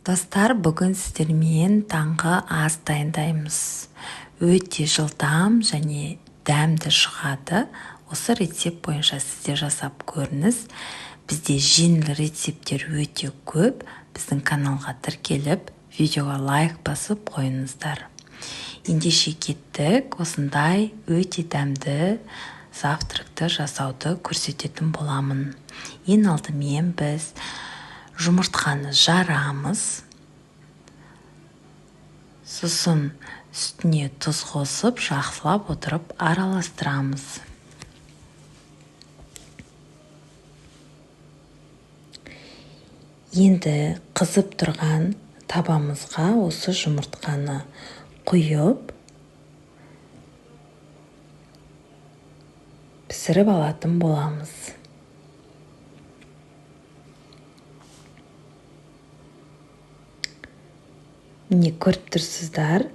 Достар, бүгін сіздермен таңғы ас дайындаймыз. Өте жылдам және дәмді шығады. Осы рецепт бойынша сіздер жасап көріңіз. Бізде жеңіл рецепттер өте көп. Біздің каналға тіркеліп, видеоға лайк басып қойыңыздар. Ендеше кеттік, осындай өте дәмді завтракты жасауды көрсететін боламын. Ең алдымен біз жұмыртқаны жарамыз. Сосын үстіне тұз қосып, жақсылап отырып араластырамыз. Енді қызып тұрған табамызға осы жұмыртқаны құйып, пісіріп алатын боламыз. Міне көріп тұрсыздар,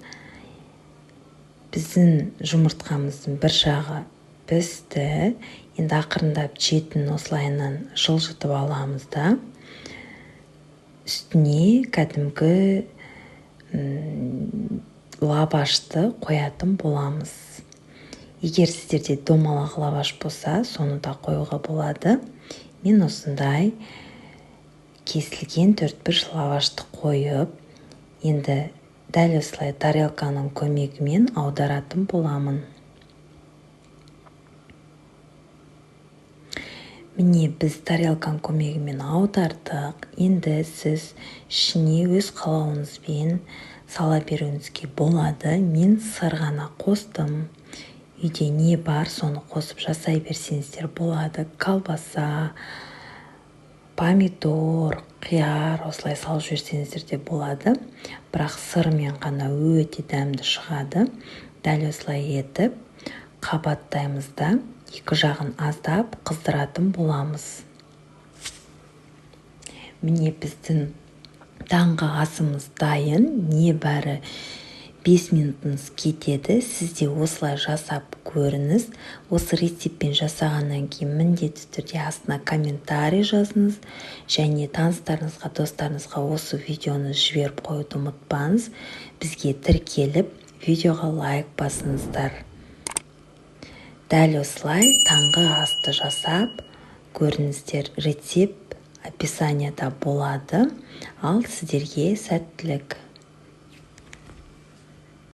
біздің жұмыртқамыздың бір жағы пісті. Енді ақырындап жетін осылайынан жылжытып аламыз да. Үстіне кәдімгі лавашты қоятын боламыз. Егер сіздерде домалақ лаваш болса, соны да қоюға болады. Мен осындай кесілген 4-5 лавашты қойып, енді дәл осылай тарелканың көмегімен аударатын боламын. Міне біз тарелканың көмегімен аудардық. Енді сіз ішіне өз қалауыңызбен сала беруіңізге болады. Мен сыр ғана қостым. Үйде не бар, соны қосып жасай берсеңіздер болады. Колбаса, помидор, қияр, осылай салып жіберсеңіздер де болады. Бірақ сырмен ғана өте дәмді шығады. Дәл осылай етіп қабаттаймыз да, екі жағын аздап қыздыратын боламыз. Міне біздің таңғы асымыз дайын. Небәрі 5 минутыңыз кетеді. Сізде осылай жасап көріңіз. Осы рецептпен жасағаннан кейін міндетті түрде астына комментарий жазыңыз. Және таныстарыңызға, достарыңызға осы видеоны жіберіп қоюды ұмытпаңыз. Бізге тіркеліп, видеоға лайк басыңыздар. Дәл осылай таңғы асты жасап көріңіздер. Рецепт описанияда болады. Ал сіздерге сәттілік.